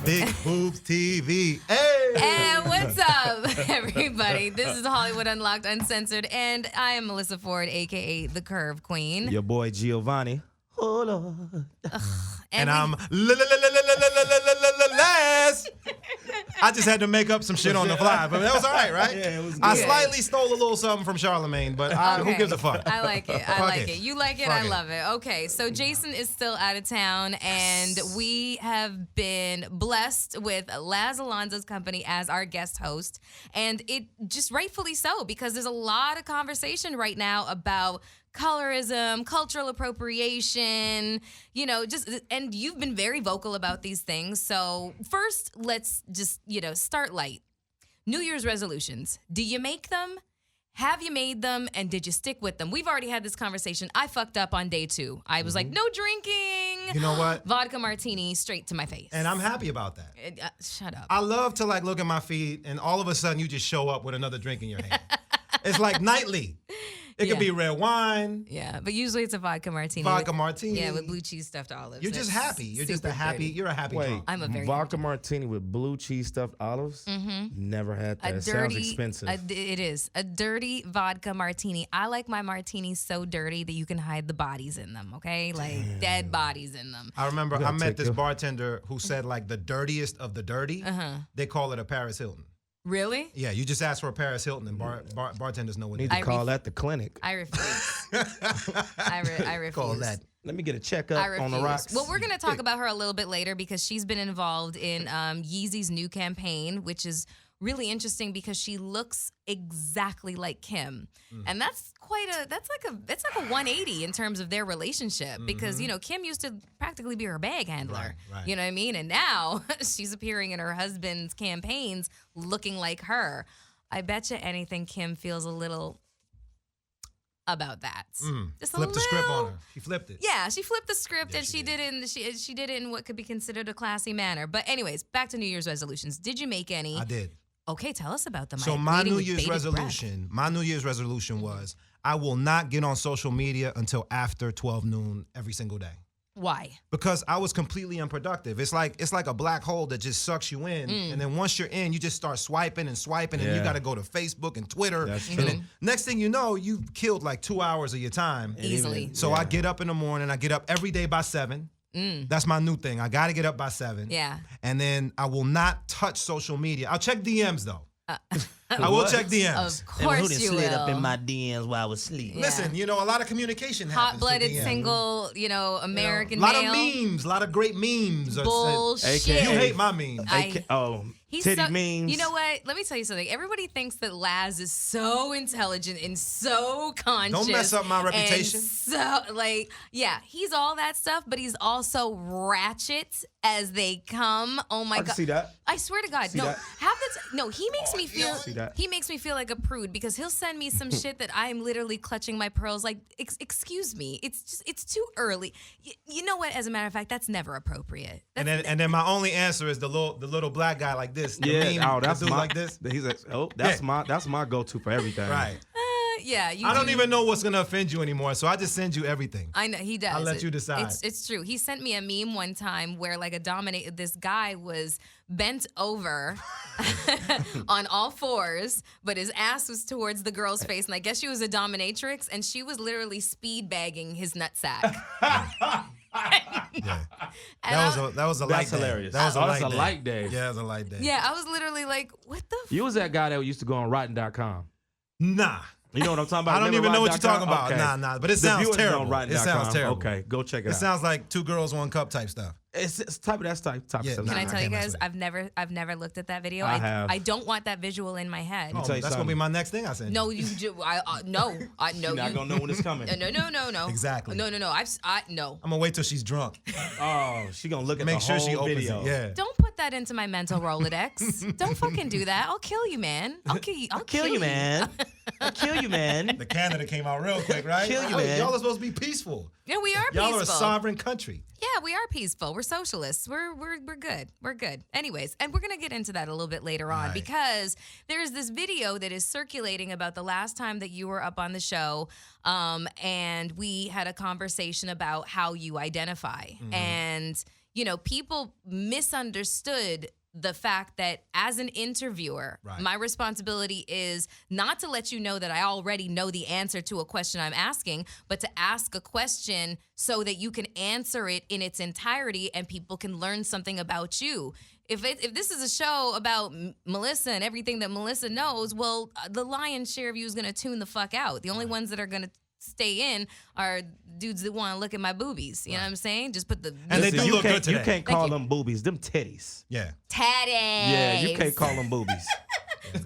Big Boobs TV. Hey! And what's up, everybody? This is Hollywood Unlocked Uncensored, and I am Melissa Ford, a.k.a. The Curve Queen. Your boy Giovanni. Oh, Lord. And I'm Les. I just had to make up some shit on the fly, but that was all right? Yeah, it was good. I slightly stole a little something from Charlemagne, but who gives a fuck? I like it. I Fuck like it. it. You like it. Fuck I it. love it. Okay, so Jason is still out of town, and we have been blessed with Laz Alonso's company as our guest host, and it just rightfully so, because there's a lot of conversation right now about colorism, cultural appropriation, and you've been very vocal about these things. So first, let's just, start light. New Year's resolutions. Do you make them? Have you made them? And did you stick with them? We've already had this conversation. I fucked up on day 2. I was like, no drinking. You know what? Vodka martini straight to my face. And I'm happy about that. Shut up. I love to look at my feed and all of a sudden you just show up with another drink in your hand. It's like nightly. It could be red wine. Yeah, but usually it's a vodka martini. Martini. Yeah, with blue cheese stuffed olives. You're just happy. You're just a happy. dirty. You're a happy Wait, drunk. I'm a very vodka martini with blue cheese stuffed olives? Never had that. It sounds expensive. It is. A dirty vodka martini. I like my martinis so dirty that you can hide the bodies in them, okay? Like dead bodies in them. I remember I met this your- bartender who said the dirtiest of the dirty. They call it a Paris Hilton. Really? Yeah, you just ask for a Paris Hilton and bartenders know what it Need is. to call that the clinic. I refuse. I refuse. Call that. Let me get a I checkup refuse. on the rocks. Well, we're going to talk about her a little bit later because she's been involved in Yeezy's new campaign, which is really interesting because she looks exactly like Kim. And that's like a 180 in terms of their relationship because, Kim used to practically be her bag handler. Right. You know what I mean? And now she's appearing in her husband's campaigns looking like her. I bet you anything Kim feels a little about that. Just Flip a the script little- on her. She flipped it. Yeah, she flipped the script and she she did it in what could be considered a classy manner. But anyways, back to New Year's resolutions. Did you make any? I did. Okay, tell us about them. So I'm my waiting New with Year's bated resolution was I will not get on social media until after 12 noon every single day. Why? Because I was completely unproductive. It's like a black hole that just sucks you in, and then once you're in, you just start swiping, and you Yeah. got to go to Facebook and Twitter. That's and true. then next thing you know, you've killed like 2 hours of your time. Easily. So I get up in the morning. I get up every day by 7. That's my new thing. I got to get up by 7. Yeah. And then I will not touch social media. I'll check DMs though. I will check DMs. Of course you will. slid up in my DMs while I was sleeping. Yeah. Listen, a lot of communication happens. through Hot-blooded, DMs. single, American A lot male. of memes, a lot of great memes. Bullshit. AKA You hate my memes. He's titty so, memes. You know what? Let me tell you something. Everybody thinks that Laz is so intelligent and so conscious. Don't mess up my reputation. And so, he's all that stuff, but he's also ratchet as they come. Oh my I God. can see that. I swear to God. See No, that? he makes me feel See that? he makes me feel like a prude because he'll send me some shit that I'm literally clutching my pearls like, excuse me. It's too early. You know what? As a matter of fact, that's never appropriate. And then my only answer is the little black guy like this. The meme, that's the dude my like this. He's like, that's my go-to for everything. Right. Yeah, I don't even know what's gonna offend you anymore, so I just send you everything. I know he does. I'll let you decide. It's true. He sent me a meme one time where this guy was bent over on all fours, but his ass was towards the girl's face, and I guess she was a dominatrix, and she was literally speed bagging his nutsack. Yeah. That was a light That's day. hilarious. That was a That's light a light day. Yeah, it was a light day. Yeah, I was literally like, what the You was that guy that used to go on Rotten.com. Nah. You know what I'm talking about? I don't Remember even know what you're Rotten.com? talking about. Okay. Nah. But it The sounds viewers know terrible. It Rotten.com. sounds terrible. Okay, go check it It out. sounds like 2 girls, 1 cup type stuff. It's type of type Yeah, stuff. nah, Can I I tell can't you mess guys? with it. I've never looked at that video. I have. I don't want that visual in my head. Oh, tell you that's gonna be something. my next thing I send you. No, you do. No. You're not gonna know when it's coming. No. Exactly. No. No. I'm gonna wait till she's drunk. Oh, she gonna look at Make the sure whole she opens video. it. Yeah. Don't put that into my mental Rolodex. Don't fucking do that. I'll kill you, man. I'll kill you. I'll Kill you, man. I'll kill you, man. The Canada came out real quick, right? Kill you, Oh, man. Y'all are supposed to be peaceful. Yeah, we are Y'all peaceful. are a sovereign country. Yeah, we are peaceful. We're socialists. We're good. We're good. Anyways, and we're gonna get into that a little bit later on Right. because there's this video that is circulating about the last time that you were up on the show, and we had a conversation about how you identify. And people misunderstood the fact that as an interviewer, my responsibility is not to let you know that I already know the answer to a question I'm asking, but to ask a question so that you can answer it in its entirety and people can learn something about you. If this is a show about Melissa and everything that Melissa knows, well, the lion's share of you is going to tune the fuck out. The only ones that are going to stay in are dudes that want to look at my boobies. You know what I'm saying? Just put the... And they do look good today. You can't call them boobies. Them titties. Yeah. Tatties. Yeah, you can't call them boobies.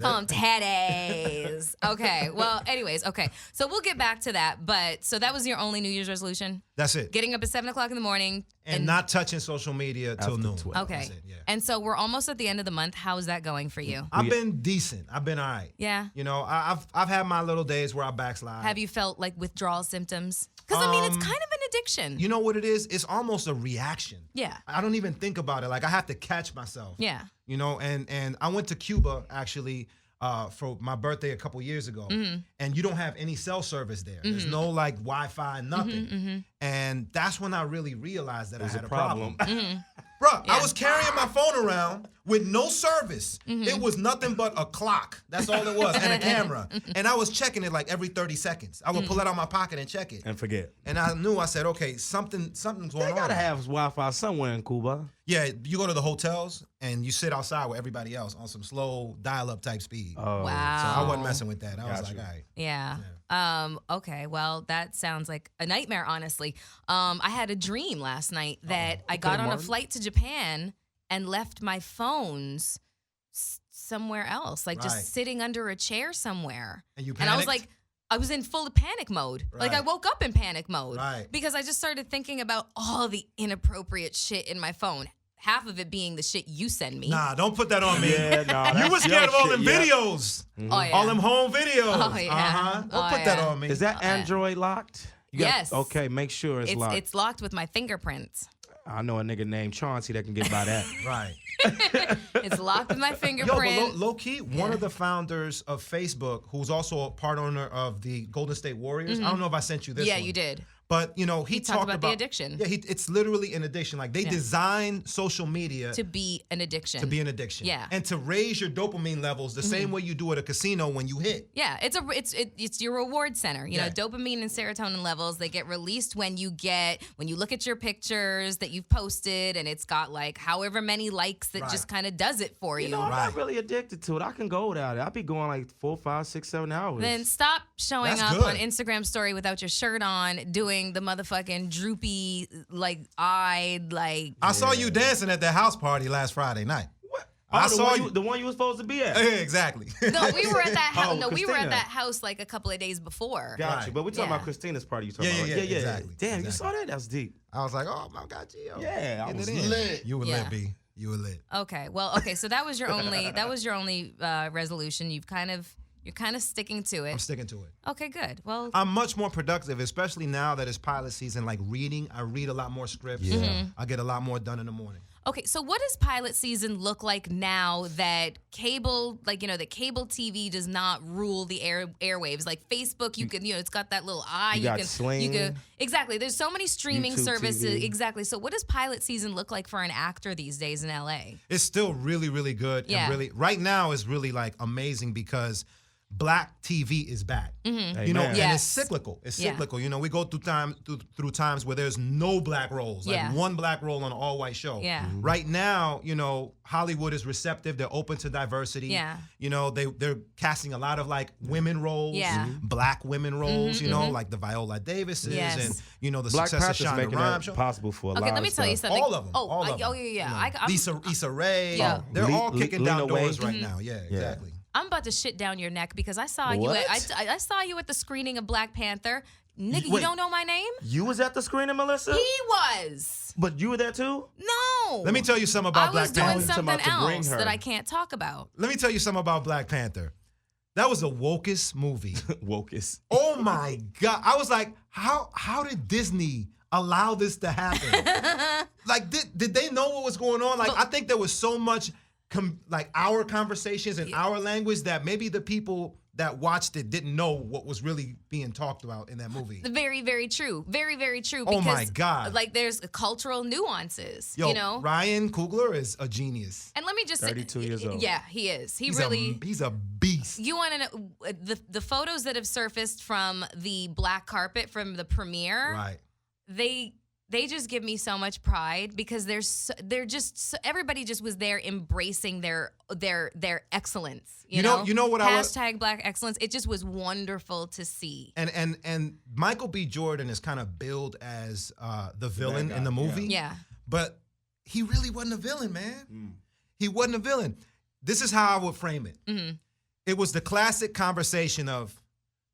Call them tatties. Okay. Well, anyways, okay. So we'll get back to that. But so that was your only New Year's resolution? That's it. Getting up at 7 o'clock in the morning. And not touching social media till noon. 12. Okay. That's it, yeah. And so we're almost at the end of the month. How's that going for you? I've been decent. I've been all right. Yeah. I've had my little days where I backslide. Have you felt like withdrawal symptoms? Because, it's kind of an addiction. You know what it is? It's almost a reaction. Yeah. I don't even think about it. Like, I have to catch myself. Yeah. And I went to Cuba, actually, for my birthday a couple years ago. And you don't have any cell service there. There's no, like, Wi-Fi, nothing. And that's when I really realized that I had a problem. Bruh, I was carrying my phone around with no service. It was nothing but a clock. That's all it was, and a camera. And I was checking it like every 30 seconds. I would pull it out of my pocket and check it. And forget. And I said, okay, something's going on. They gotta have Wi-Fi somewhere in Cuba. Yeah, you go to the hotels and you sit outside with everybody else on some slow dial-up type speed. Oh. Wow. So I wasn't messing with that. I was like, all right. Yeah. Okay. Well, that sounds like a nightmare, honestly. I had a dream last night that I got on a flight to Japan and left my phones somewhere else, like just sitting under a chair somewhere. And you panicked? And I was like, I was in full panic mode. Like I woke up in panic mode. Right. Because I just started thinking about all the inappropriate shit in my phone. Half of it being the shit you send me. Nah, don't put that on me. Yeah, nah, you were scared of all them videos. Oh, yeah. All them home videos. Oh, yeah. Don't put that on me. Is that Android locked? Yes. Okay, make sure it's locked. It's locked with my fingerprints. I know a nigga named Chauncey that can get by that. Right. It's locked with my fingerprint. Yo, but low key, one of the founders of Facebook, who's also a part owner of the Golden State Warriors. I don't know if I sent you this one. Yeah, you did. But, he talked about the addiction. Yeah, it's literally an addiction. Like, they designed social media to be an addiction. Yeah. And to raise your dopamine levels the same way you do at a casino when you hit. Yeah, it's your reward center. You know, dopamine and serotonin levels, they get released when you look at your pictures that you've posted and it's got like however many likes that just kind of does it for you. I'm not really addicted to it. I can go without it. I'll be going like 4, 5, 6, 7 hours. Then stop showing That's up good. on Instagram story without your shirt on, doing the motherfucking droopy, like, eyed, like... I saw you dancing at that house party last Friday night. What? I saw you. The one you were supposed to be at. Exactly. No, we were at that house. Oh, we were at Christina. that house like a couple of days before. Gotcha. But we're talking Yeah. about Christina's party. You talking Yeah, about? yeah, exactly. Damn, you Exactly. saw that? That's deep. I was like, oh my God, Gio. Yeah, I Getting was it in. lit. You were Yeah. lit, B. You were lit. Okay, so that was your only resolution. You're kind of sticking to it. I'm sticking to it. Okay, good. Well, I'm much more productive, especially now that it's pilot season. Like reading, I read a lot more scripts. I get a lot more done in the morning. okay, so what does pilot season look like now that cable, that cable TV does not rule the airwaves? Like Facebook, you can, it's got that little eye. You got Sling. Exactly. There's so many streaming YouTube services. TV. Exactly. So what does pilot season look like for an actor these days in LA? It's still really, really good. Yeah. And really, right now is really like amazing because Black TV is back. Mm-hmm. Amen. And Yes. it's cyclical. It's Yeah. cyclical. We go through times where there's no black roles, like Yeah. one black role on an all-white show. Yeah. Mhm. Right now, Hollywood is receptive. They're open to diversity. Yeah. They're casting a lot of like women roles, Yeah. black women roles. Like the Viola Davises Yes. and the Black success of Panther's Shonda making Rhimes that show. possible for a lot Okay, of let me tell you stuff. something. All of them. Oh, all of them. yeah. I'm- Issa Rae. Yeah. They're all kicking Lena down doors Waithe. right now. Yeah, exactly. I'm about to shit down your neck because I saw you. What? I saw you at the screening of Black Panther. Nigga, you Wait. don't know my name? You was at the screening, Melissa? He was. But you were there too? No. Let me tell you something I about Black was doing Panther. Talking something about to bring else her. that I can't talk about. Let me tell you something about Black Panther. That was the wokest movie. Wokest. Oh my God. I was like, how did Disney allow this to happen? Like, did they know what was going on? Like, I think there was so much, our conversations in our language that maybe the people that watched it didn't know what was really being talked about in that movie. Very, very true. Very, very true. Oh Because, my God. like, there's cultural nuances, Yo, you know? Ryan Coogler is a genius. And let me just say, 32 years old. Yeah, he is. He's a beast. You want to know the photos that have surfaced from the black carpet from the premiere? Right. They just give me so much pride because everybody just was there embracing their excellence. You know what hashtag Black excellence. It just was wonderful to see. And Michael B. Jordan is kind of billed as the villain in the movie. Yeah. But he really wasn't a villain, man. He wasn't a villain. This is how I would frame it. Mm-hmm. It was the classic conversation of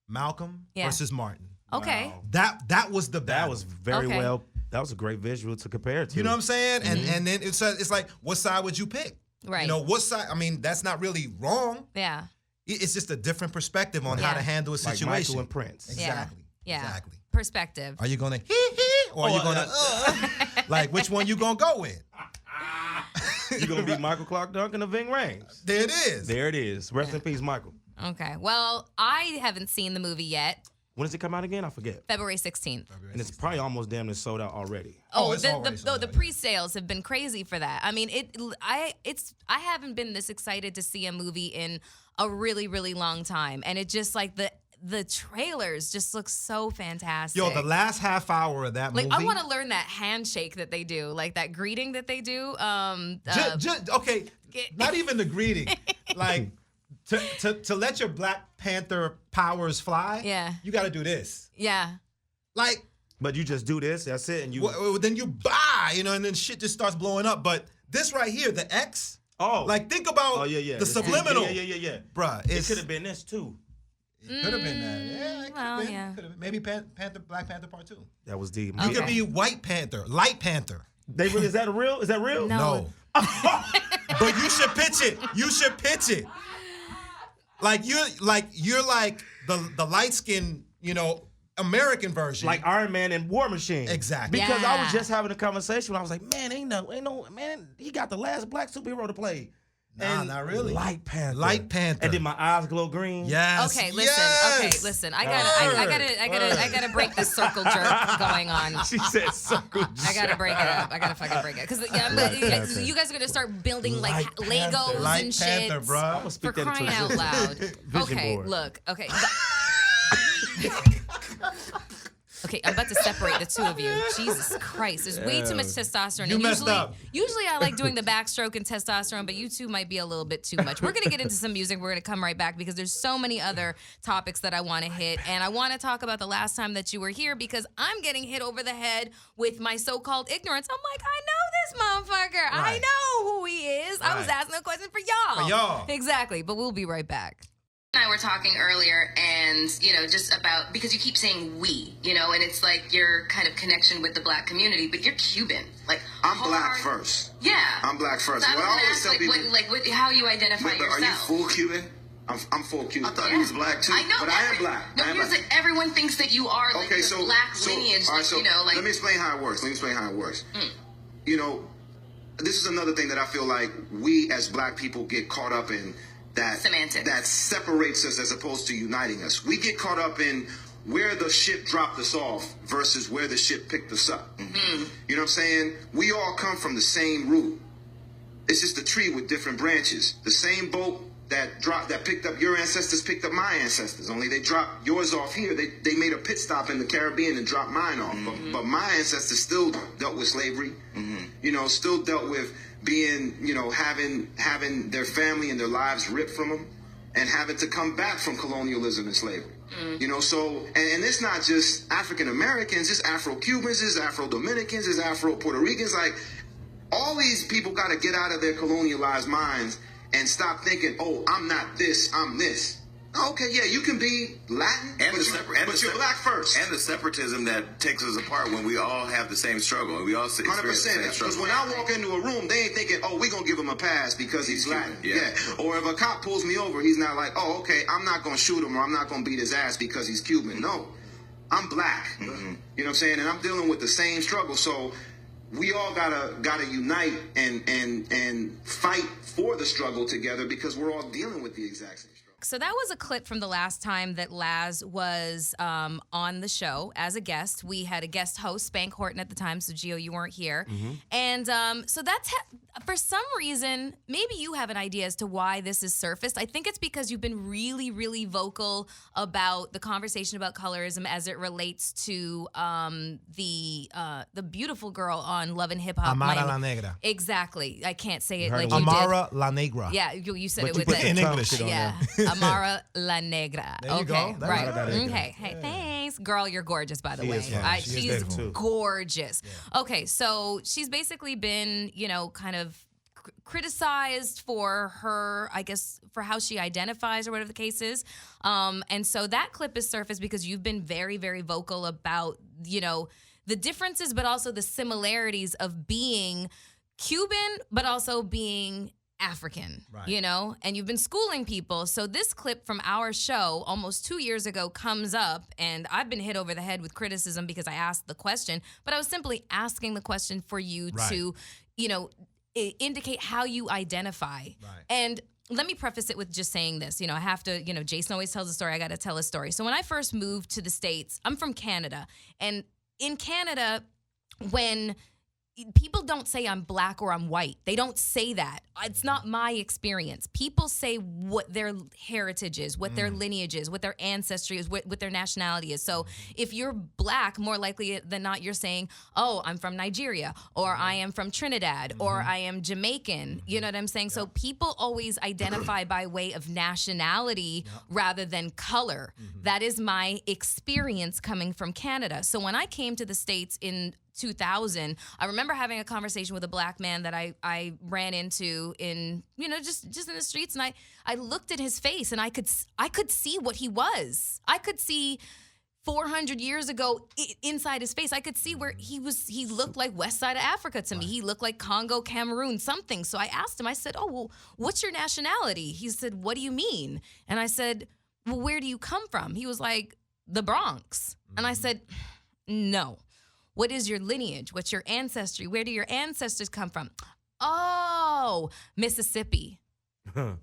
Malcolm versus Martin. Okay. Wow. That was the battle. That was very well. That was a great visual to compare it to. You know what I'm saying? And then it's like, what side would you pick? Right. You know, what side? I mean, that's not really wrong. Yeah. It's just a different perspective on how to handle a Like situation. Michael and Prince. Exactly. Yeah. Exactly. Perspective. Are you gonna or are you gonna like which one you gonna go with? You're gonna be Michael Clark Duncan or Ving Rhames. There it is. There it is. Rest in peace, Michael. Okay. Well, I haven't seen the movie yet. When does it come out again? I forget. February 16th. And it's probably almost damn near sold out already. The pre-sales have been crazy for that. I mean, I haven't been this excited to see a movie in a really, really long time. And it just like the trailers just look so fantastic. Yo, the last half hour of that movie. I want to learn that handshake that they do, like that greeting that they do. Okay, not even the greeting. Like to let your Black Panther powers fly. Yeah, you got to do this. Yeah, like. But you just do this. That's it, and you. Then you buy, and then shit just starts blowing up. But this right here, the X. Oh, like think about the subliminal. Yeah. Bruh, it could have been this too. It could have been that. Yeah, it could have been. Yeah. Maybe Black Panther Part 2. That was deep. You could be White Panther, Light Panther. Is that real? Is that real? No. But you should pitch it. You should pitch it. Like you're like the light skin, American version. Like Iron Man and War Machine. Exactly. Because I was just having a conversation when I was like, man, ain't no man, he got the last black superhero to play. Nah, not really. Light Panther. And then my eyes glow green. Yes. Okay, listen. I gotta break the circle jerk going on. She said circle jerk. I gotta break it up. I gotta fucking break it. Because you guys are gonna start building like Legos Light and Panther, shit. bro. For crying out loud. Okay, board. look. Okay. Okay, I'm about to separate the two of you. Jesus Christ, there's way too much testosterone. You messed up. Usually I like doing the backstroke and testosterone, but you two might be a little bit too much. We're gonna get into some music. We're gonna come right back because there's so many other topics that I want to hit, and I want to talk about the last time that you were here because I'm getting hit over the head with my so-called ignorance. I'm like, I know this motherfucker. Right. I know who he is. I was Right. asking a question for y'all. For y'all. Exactly, but we'll be right back. And I were talking earlier and, just about, because you keep saying we, and it's like your kind of connection with the black community, but you're Cuban. Like, I'm black first. Yeah. I'm black first. So I Well, was I always tell ask, people, how you identify but yourself. are you full Cuban? I'm full Cuban. I thought Yeah. he was black too. I know, but I am black. No, I am here's black. like, everyone thinks that you are like Okay, the so black lineage, all right, like, let me explain how it works. This is another thing that I feel like we as black people get caught up in. Semantics. That separates us as opposed to uniting us. We get caught up in where the ship dropped us off versus where the ship picked us up. Mm-hmm. You know what I'm saying? We all come from the same root. It's just a tree with different branches. The same boat that picked up your ancestors picked up my ancestors. Only they dropped yours off here. They made a pit stop in the Caribbean and dropped mine off. Mm-hmm. But my ancestors still dealt with slavery. Mm-hmm. Still dealt with being, having their family and their lives ripped from them and having to come back from colonialism and slavery. Mm. So, and it's not just African Americans, it's Afro-Cubans, it's Afro-Dominicans, it's Afro-Puerto Ricans. Like, all these people got to get out of their colonialized minds and stop thinking, oh, I'm not this, I'm this. Okay, yeah, you can be Latin, but you're black first. And the separatism that takes us apart when we all have the same struggle and we all experience the same 100%. Because struggle. when I walk into a room, they ain't thinking, oh, we're going to give him a pass because he's Latin. Yeah. Or if a cop pulls me over, he's not like, oh, okay, I'm not going to shoot him or I'm not going to beat his ass because he's Cuban. No, I'm black. Mm-hmm. You know what I'm saying? And I'm dealing with the same struggle. So we all gotta unite and fight for the struggle together because we're all dealing with the exact same struggle. back. So that was a clip from the last time that Laz was on the show as a guest. We had a guest host, Spank Horton, at the time. So, Gio, you weren't here. And so that's, for some reason, maybe you have an idea as to why this is surfaced. I think it's because you've been really, really vocal about the conversation about colorism as it relates to the beautiful girl on Love and Hip Hop. Amara La Negra. Exactly. I can't say it heard like it you with- did. Amara La Negra. Yeah, you said But it you with put the the in Trump English. shit on yeah, Amara La Negra. There you Okay, go. That's right. Amara La Negra. Okay, hey, thanks, girl. You're gorgeous, by the She way. is, yeah, she is She's beautiful. too. gorgeous. Okay, so she's basically been, kind of criticized for her, I guess, for how she identifies or whatever the case is. And so that clip is surfaced because you've been very, very vocal about, the differences, but also the similarities of being Cuban, but also being African, Right. and you've been schooling people. So this clip from our show almost 2 years ago comes up, and I've been hit over the head with criticism because I asked the question, but I was simply asking the question for you Right. to, indicate how you identify. Right. And let me preface it with just saying this. I have to, Jason always tells a story. I got to tell a story. So when I first moved to the States, I'm from Canada. And in Canada, when people don't say I'm black or I'm white, they don't say that. It's not my experience. People say what their heritage is, what their lineage is, what their ancestry is, what their nationality is. So if you're black, more likely than not, you're saying, oh, I'm from Nigeria, or I am from Trinidad, or I am Jamaican. You know what I'm saying? So people always identify by way of nationality rather than color. That is my experience coming from Canada. So when I came to the States in 2000, I remember having a conversation with a black man that I ran into in, just in the streets. And I looked at his face and I could see what he was. I could see 400 years ago inside his face. I could see where he looked like West Side of Africa to me. He looked like Congo, Cameroon, something. So I asked him, I said, oh, well, what's your nationality? He said, what do you mean? And I said, well, where do you come from? He was like, the Bronx. And I said, no. What is your lineage? What's your ancestry? Where do your ancestors come from? Oh, Mississippi. Right.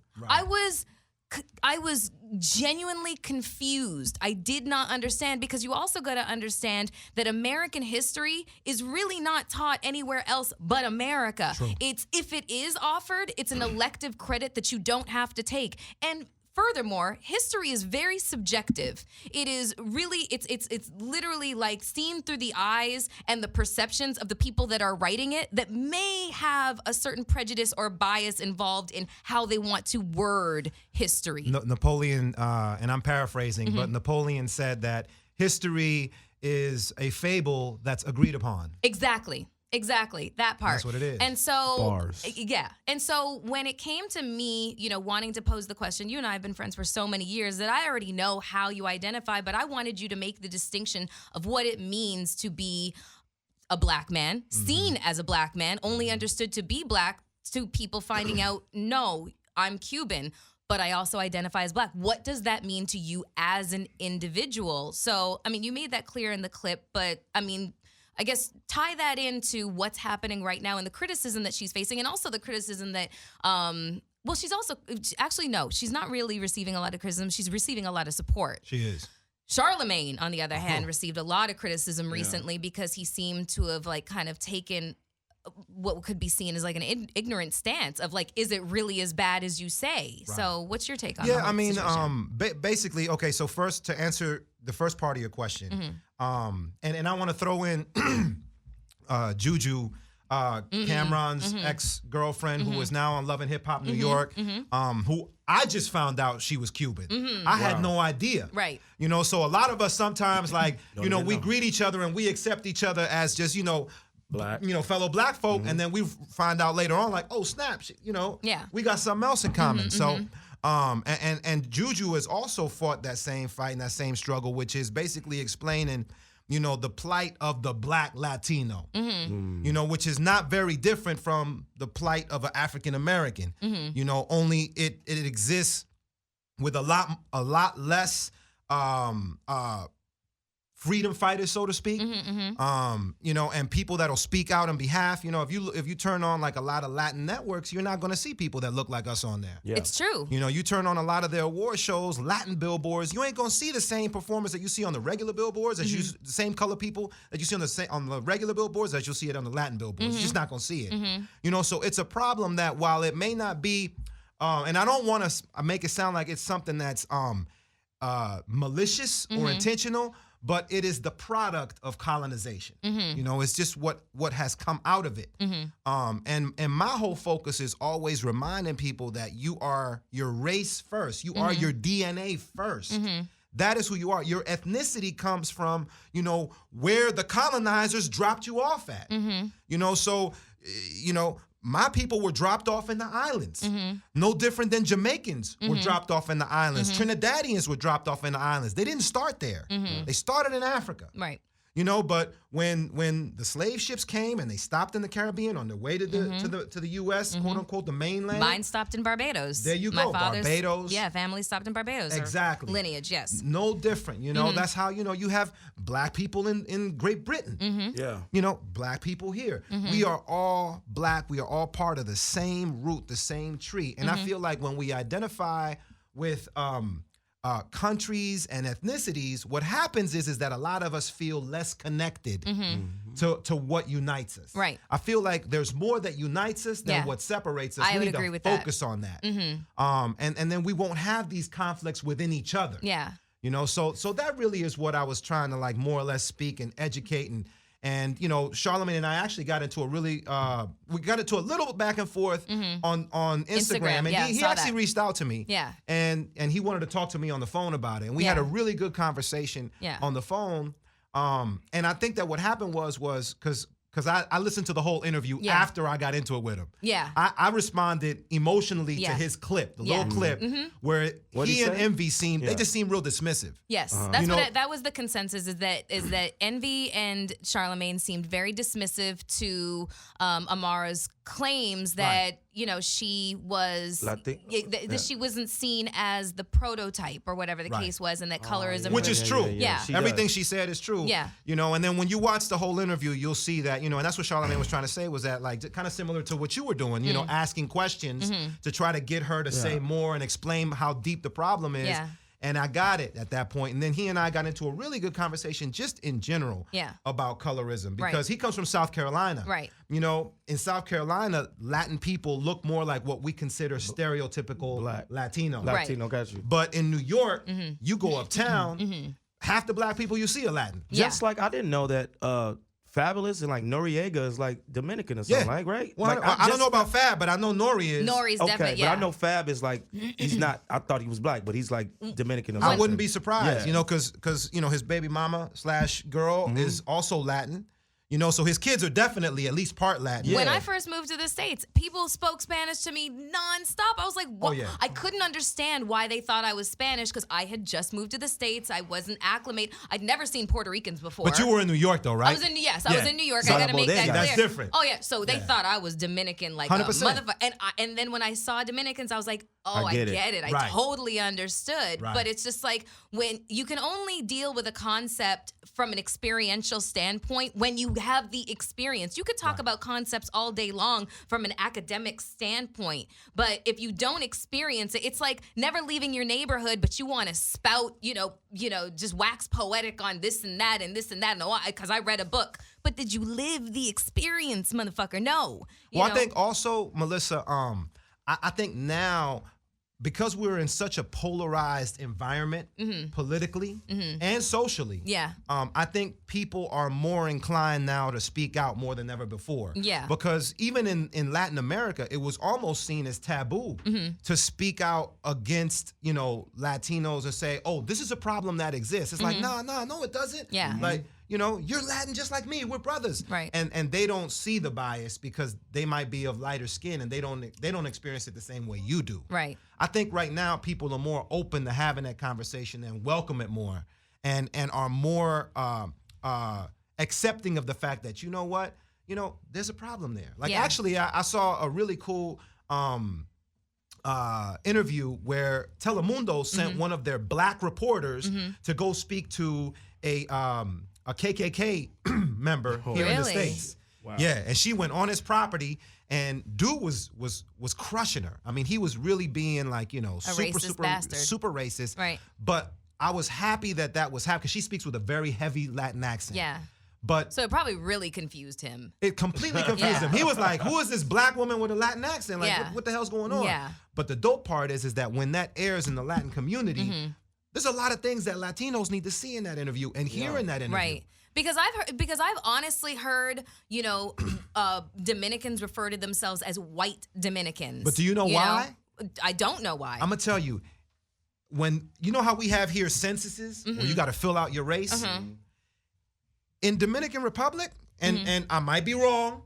I was genuinely confused. I did not understand, because you also got to understand that American history is really not taught anywhere else but America. True. If it is offered, it's an elective credit that you don't have to take. And furthermore, history is very subjective. It is really, it's literally like seen through the eyes and the perceptions of the people that are writing it that may have a certain prejudice or bias involved in how they want to word history. Napoleon, and I'm paraphrasing, but Napoleon said that history is a fable that's agreed upon. Exactly, that part. That's what it is. And so, Bars. yeah. And so when it came to me, wanting to pose the question, you and I have been friends for so many years that I already know how you identify, but I wanted you to make the distinction of what it means to be a black man, seen as a black man, only understood to be black to people finding out, no, I'm Cuban, but I also identify as black. What does that mean to you as an individual? So, you made that clear in the clip, but I guess tie that into what's happening right now and the criticism that she's facing, and also the criticism that, she's also, actually, no, she's not really receiving a lot of criticism. She's receiving a lot of support. She is. Charlemagne, on the other hand, received a lot of criticism recently because he seemed to have kind of taken what could be seen as like an ignorant stance of is it really as bad as you say? Right. So what's your take on that? Yeah, basically, okay, so first to answer the first part of your question, and I want to throw in Juju, Cameron's ex-girlfriend who is now on Love and Hip Hop New York, who I just found out she was Cuban. I had no idea. Right. So a lot of us sometimes we greet each other and we accept each other as just, Black. Fellow black folk, and then we find out later on, oh snap, we got something else in common. So, and Juju has also fought that same fight and that same struggle, which is basically explaining, the plight of the black Latino, which is not very different from the plight of an African American. Only it exists with a lot less freedom fighters, so to speak. You know, and people that'll speak out on behalf. You know, if you turn on like a lot of Latin networks, you're not going to see people that look like us on there. Yeah. It's true. You know, you turn on a lot of their award shows, Latin billboards, you ain't going to see the same performance that you see on the regular billboards, as the same color people that you see on the regular billboards as you'll see it on the Latin billboards. You're just not going to see it. You know, so it's a problem that while it may not be, and I don't want to make it sound like it's something that's malicious or intentional, but it is the product of colonization. You know, it's just what has come out of it. And my whole focus is always reminding people that you are your race first. You are your DNA first. That is who you are. Your ethnicity comes from, you know, where the colonizers dropped you off at. You know, so, you know, my people were dropped off in the islands. No different than Jamaicans were dropped off in the islands. Trinidadians were dropped off in the islands. They didn't start there. They started in Africa. Right. You know, but when the slave ships came and they stopped in the Caribbean on their way to the U.S., quote unquote, the mainland. Mine stopped in Barbados. There you go, My father's, Barbados. Yeah, family stopped in Barbados. Exactly. Lineage, yes. No different. You know, that's how, you know, you have black people in Great Britain. Yeah. You know, black people here. We are all black. We are all part of the same root, the same tree. And I feel like when we identify with countries and ethnicities, what happens is that a lot of us feel less connected to what unites us. Right. I feel like there's more that unites us than what separates us. I we would need agree to with that. focus on that. And then we won't have these conflicts within each other. Yeah. You know, so that really is what I was trying to like more or less speak and educate and you know, Charlamagne and I actually got into a really we got into a little back and forth on Instagram, and he actually reached out to me. Yeah. And he wanted to talk to me on the phone about it. And we had a really good conversation on the phone. And I think that what happened was because I listened to the whole interview after I got into it with him. Yeah. I responded emotionally to his clip, the little clip where he and Envy they just seemed real dismissive. Yes, that's that was the consensus. Is that Envy and Charlamagne seemed very dismissive to Amara's claims that you know she was that she wasn't seen as the prototype or whatever the case was, and that colorism, which is true. Yeah. Everything she said is true. Yeah. You know, and then when you watch the whole interview, you'll see that, you know, and that's what Charlamagne was trying to say, was that like kind of similar to what you were doing, you know, asking questions to try to get her to say more and explain how deep the problem is. Yeah. And I got it at that point. And then he and I got into a really good conversation just in general about colorism, because he comes from South Carolina. Right. You know, in South Carolina, Latin people look more like what we consider stereotypical Latino. Latino, got you. But in New York, you go uptown, half the black people you see are Latin. Just like I didn't know that Fabulous and like Noriega is like Dominican or something, like, right? Well, like, I don't know about Fab, but I know Nori is. Nori's okay, definitely, but I know Fab is like, he's not, I thought he was black, but he's like Dominican or something. I wouldn't be surprised, you know, because you know, his baby mama / girl is also Latin. You know, so his kids are definitely at least part Latin. When I first moved to the States, people spoke Spanish to me nonstop. I was like, what? I couldn't understand why they thought I was Spanish, because I had just moved to the States. I wasn't acclimated. I'd never seen Puerto Ricans before. But you were in New York, though, right? I was in New York. I got to make that clear. That's different. Oh, yeah. So they thought I was Dominican, like 100%. a motherfucker. And then when I saw Dominicans, I was like, oh, I get it. I totally understood. Right. But it's just like, when you can only deal with a concept from an experiential standpoint when you have the experience. You could talk about concepts all day long from an academic standpoint, but if you don't experience it, it's like never leaving your neighborhood, but you want to spout, you know, just wax poetic on this and that and this and that, and because I read a book. But did you live the experience, motherfucker? No. You know? I think also, Melissa, I think now, because we're in such a polarized environment politically and socially, I think people are more inclined now to speak out more than ever before. Yeah. Because even in Latin America, it was almost seen as taboo to speak out against, you know, Latinos and say, oh, this is a problem that exists. It's like, no, it doesn't. Yeah. Like, you know, you're Latin just like me. We're brothers. Right. And they don't see the bias because they might be of lighter skin and they don't experience it the same way you do. Right. I think right now people are more open to having that conversation and welcome it more, and are more accepting of the fact that, you know what, you know, there's a problem there. Like actually, I saw a really cool interview where Telemundo sent one of their black reporters to go speak to a KKK member here in the Really? States. Wow. Yeah, and she went on his property, and dude was crushing her. I mean, he was really being like, racist bastard. super racist. Right. But I was happy that was happening because she speaks with a very heavy Latin accent. Yeah. But So it probably really confused him. it completely confused him. He was like, who is this black woman with a Latin accent? Like, Yeah. what the hell's going on? Yeah. But the dope part is that when that airs in the Latin community, there's a lot of things that Latinos need to see in that interview and hear in that interview. Right. Because I've honestly heard, Dominicans refer to themselves as white Dominicans. But do you know why? I don't know why. I'm going to tell you. When you know how we have here censuses where you got to fill out your race? In Dominican Republic, and I might be wrong,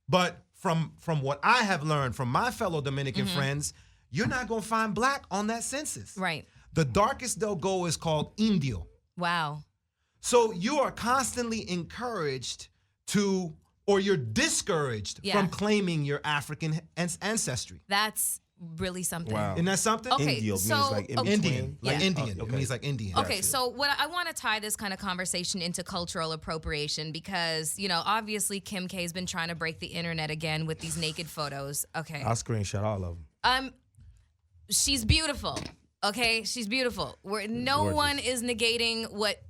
but from what I have learned from my fellow Dominican friends, you're not going to find black on that census. Right. The darkest they'll go is called Indio. Wow. So you are constantly encouraged to, or you're discouraged from claiming your African ancestry. That's really something. Wow. Isn't that something? Okay, Indio so- means like in okay. between. Indian, Yeah. like Indian. Okay. It means like Indian. Okay, so what I want to tie this kind of conversation into cultural appropriation because, obviously Kim K has been trying to break the internet again with these naked photos. Okay. I'll screenshot all of them. She's beautiful. Okay, she's beautiful. No Gorgeous. one is negating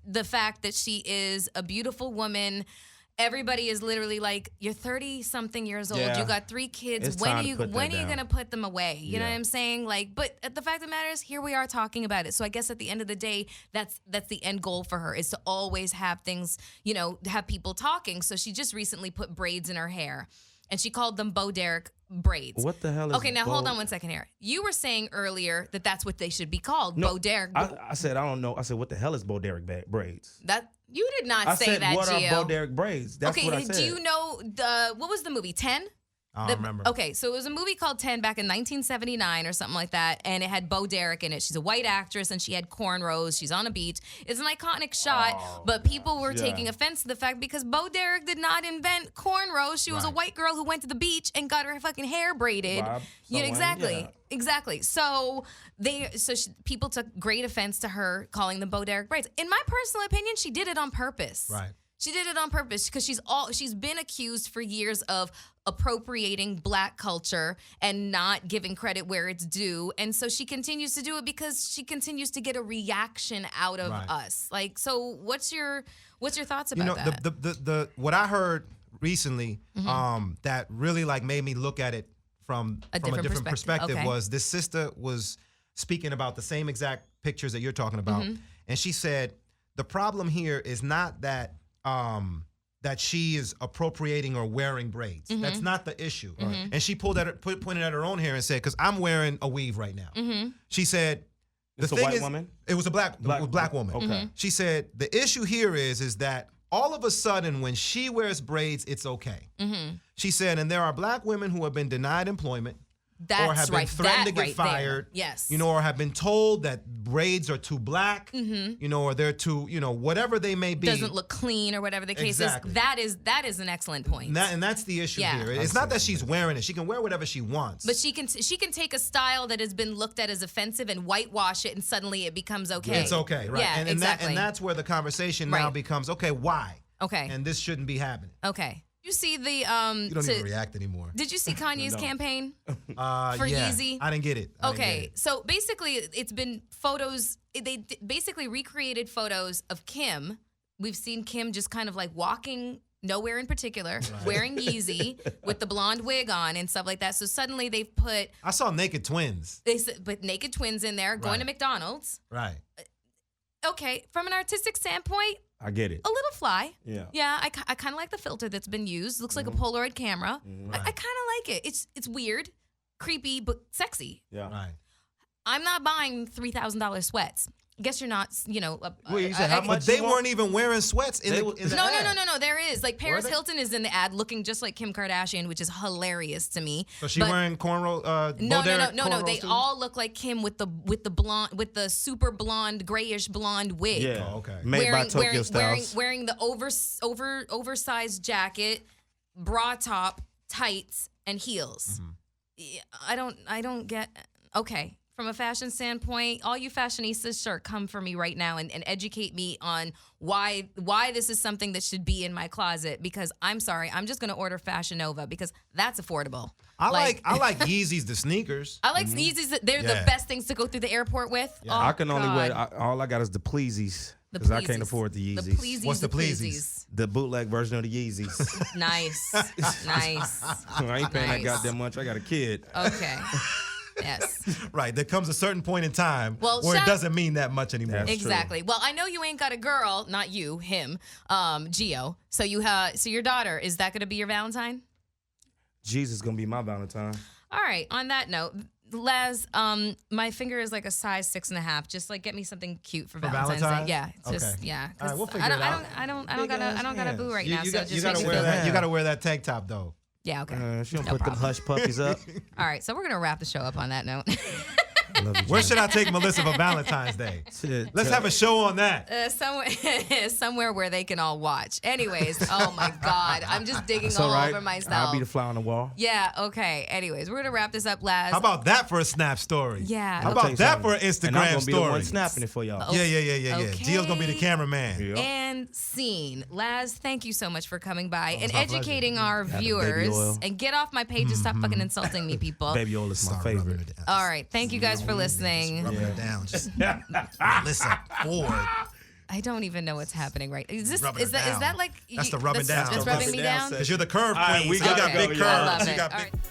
the fact that she is a beautiful woman. Everybody is literally like, you're 30-something years old. Yeah. You got 3 kids. It's When time are to you put that down. gonna put them away? You know Yeah. what I'm saying? Like, but the fact of the matter is, here we are talking about it. So I guess at the end of the day, that's the end goal for her is to always have things, have people talking. So she just recently put braids in her hair, and she called them Bo Derek braids. What the hell is Okay, now hold Bo- on one second here. You were saying earlier that that's what they should be called, Bo Derek. I said, I don't know. I said, what the hell is Bo Derek braids? That you did not I say said, that, what Gio. are Bo Derek braids? That's Okay, what I said. do you know what was the movie 10? I don't remember. Okay, so it was a movie called 10 back in 1979 or something like that, and it had Bo Derek in it. She's a white actress, and she had cornrows. She's on a beach. It's an iconic shot, but people were taking offense to the fact because Bo Derek did not invent cornrows. She was a white girl who went to the beach and got her fucking hair braided. Rob Exactly. someone, yeah. Exactly. So people took great offense to her calling them Bo Derek braids. In my personal opinion, she did it on purpose. Right. She did it on purpose because she's been accused for years of appropriating black culture and not giving credit where it's due. And so she continues to do it because she continues to get a reaction out of us. Like, so what's your thoughts about that? the what I heard recently that really like made me look at it from a different perspective Okay. was this sister was speaking about the same exact pictures that you're talking about, and she said the problem here is not that that she is appropriating or wearing braids. That's not the issue. And she pointed at her own hair and said, because I'm wearing a weave right now. She said, the It's a thing white is, woman? it was a black woman. Okay. She said, the issue here is that all of a sudden when she wears braids, it's okay. She said, and there are black women who have been denied employment, That's or have been right. threatened to That get right there. fired. Yes. Or have been told that braids are too black, or they're too, whatever they may be. Doesn't look clean or whatever the case Exactly. is. That is an excellent point. And that's the issue Yeah. here. It's not that she's wearing it. She can wear whatever she wants. But she can take a style that has been looked at as offensive and whitewash it, and suddenly it becomes okay. It's okay, right? Yeah, and exactly. that's where the conversation now Right. becomes, okay, why? Okay. And this shouldn't be happening. Okay. You see the You don't even react anymore. Did you see Kanye's campaign? For yeah. Yeezy? I didn't get it. I didn't get Okay, it. so basically, it's been photos. They basically recreated photos of Kim. We've seen Kim just kind of like walking nowhere in particular, wearing Yeezy with the blonde wig on and stuff like that. So suddenly they've put I saw naked twins. naked twins in there going to McDonald's. Right. Okay, from an artistic standpoint, I get it. a little fly. Yeah. Yeah, I kind of like the filter that's been used. Looks like a Polaroid camera. I kind of like it. It's weird, creepy, but sexy. Yeah. Right. I'm not buying $3,000 sweats. Guess you're not, Wait, you said how But much they you want? weren't even wearing sweats in the ad. No. There is. Like, Paris they? Hilton is in the ad looking just like Kim Kardashian, which is hilarious to me. So she But- wearing cornrow. No. cornrows They too? all look like Kim with the blonde, with the super blonde, grayish blonde wig. Yeah. Oh, okay. Made by Tokyo Styles. Wearing the oversized jacket, bra top, tights, and heels. Mm-hmm. Yeah, I don't get. okay. From a fashion standpoint, all you fashionistas, sure, come for me right now and educate me on why this is something that should be in my closet. Because I'm sorry, I'm just gonna order Fashion Nova because that's affordable. I like Yeezys, the sneakers. I like Yeezys. They're the best things to go through the airport with. Yeah. Oh, I can only God. wear. All I got is the Pleezies. The Because I Pleezies. can't afford the The Yeezys. Pleezies. What's the Pleezies? The bootleg version of the Yeezys. Nice. Nice. I ain't paying that Nice. goddamn much. I got a kid. Okay. Yes. Right. There comes a certain point in time Well, where it shout- doesn't mean that much anymore. That's Exactly. Well, I know you ain't got a girl, not you, him, Gio. So so your daughter, is that gonna be your Valentine? Jesus gonna be my Valentine. All right. On that note, Laz, my finger is like a size 6.5. Just like get me something cute for Valentine's Valentine's? Day. Yeah. Just Okay. yeah. All right, 'cause we'll figure I don't, it out. I don't Big got ass a boo hands. right You, now. you So got, just you gotta makes me wear feel that. good. You gotta wear that tank top though. Yeah. Okay. She gonna No put them problem. hush puppies up. All right. So we're gonna wrap the show up on that note. I love you, Where Jen. should I take Melissa for Valentine's Day? Shit, Let's have a show on that. somewhere where they can all watch. Anyways, oh my God, I'm just digging It's all all right. over myself. I'll be the fly on the wall. Yeah. Okay. Anyways, we're gonna wrap this up, Laz. How about that for a snap story? Yeah. How I'll tell about you that for something. an And I'm Instagram gonna be the story? one snapping it for y'all. Yeah. Okay. Gio's gonna be the cameraman. Yep. And scene. Laz, thank you so much for coming by and my pleasure. educating our Got the baby viewers. oil. And get off my page and stop fucking insulting me, people. Baby oil is my Start rubbing favorite. it down. All right. Thank you guys for listening. Rubbing it down. Just listen forward. I don't even know what's happening right. Is this Rubbing is it that down. like That's the rubbing down. That's The rubbing rubbing me down down? section. Because you're the curve All right, queen. we so you gotta got go, big y'all. I curves. love You it. got All big right.